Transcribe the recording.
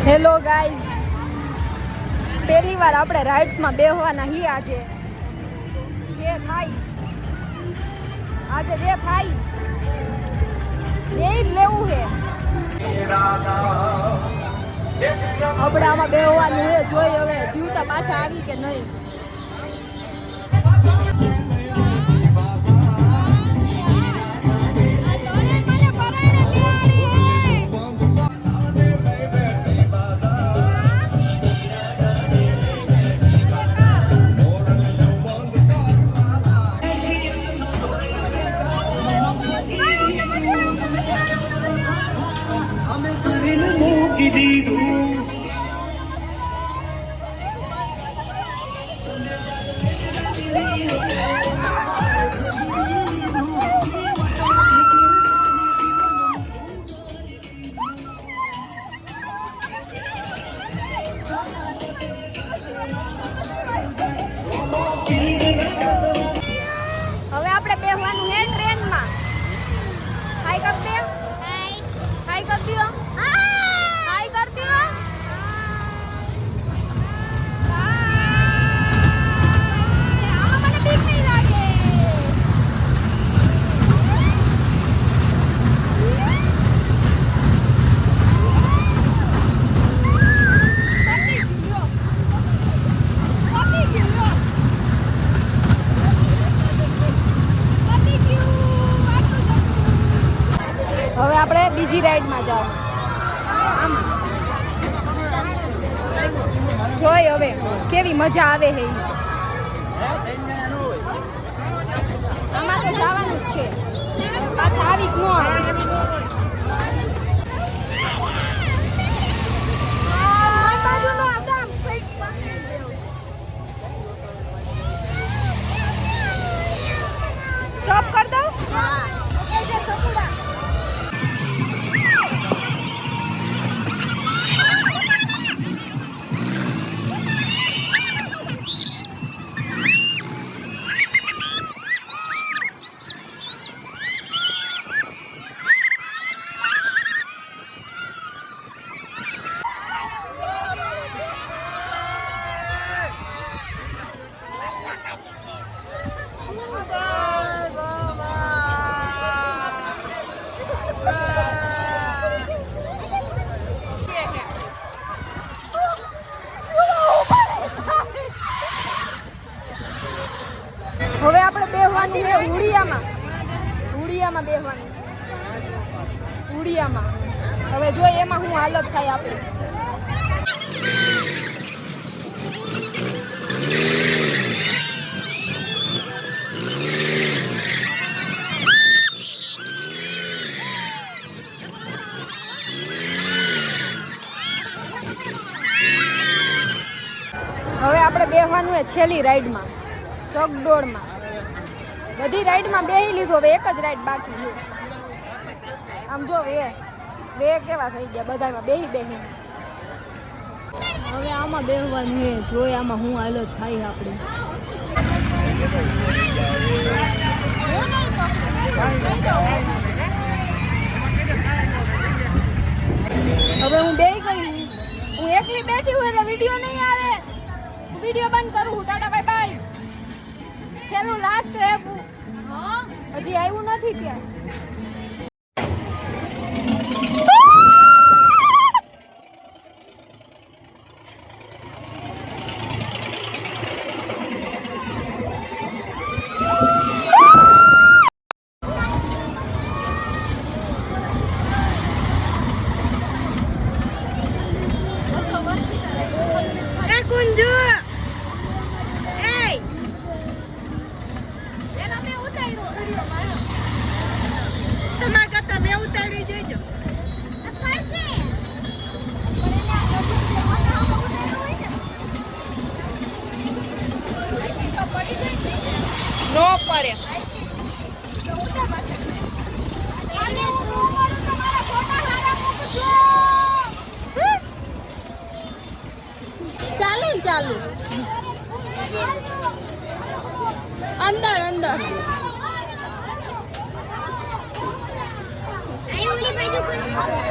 Hello guys, પહેલી વાર આપણે રાઇડ્સમાં બેહવાના હી આજે જે થાય એ જ લેવું છે. આપણે આમાં બેહવાનું છે, જોઈ હવે જીવતા પાછા આવી કે નહીં. હવે આપણે બેહવાનું હે ટ્રેનમાં. હાય કર દે, હાય કર દો, હાય કર દો. આમાં મને બીક નહીં લાગે. હવે આપણે બીજી રાઈડમાં જાવ. આમ જોઈ હવે કેવી મજા આવે છે. આમાં તો જવાનું જ છે, પાછા આવી જ ન આવે. સ્ટોપ કર દઉં? હા. હવે આપણે બેહવાનું છે હુડિયામાં બેહવાનું. હુડિયામાં હવે જોઈ એમાં શું હાલત થાય આપણે. હવે આપણે બેહવાનું છે છેલ્લી રાઈડમાં, ચકડોળમાં. બધી રાઈડમાં બેહી લીધું, હવે એક જ રાઈડ બાકી છે. આમ જો વે કેવા થઈ ગયા બધામાં બેહી. હવે આમાં બેહવાનું છે, જોઈ આમાં શું હાલત થાય આપણે. હવે હું બેહી ગઈ, હું એકલી બેઠી હું એટલે વિડીયો નહીં આવે. હું વિડીયો બંધ કરું. Tata bye bye. છેલ્લું લાસ્ટ એપ હજી આવ્યું નથી ત્યાં. કુંજુ તમારા કરતા મેં ઉતારી જોઈજો. નો પડે. ચાલુ અંદર Ayo, boleh baju pun.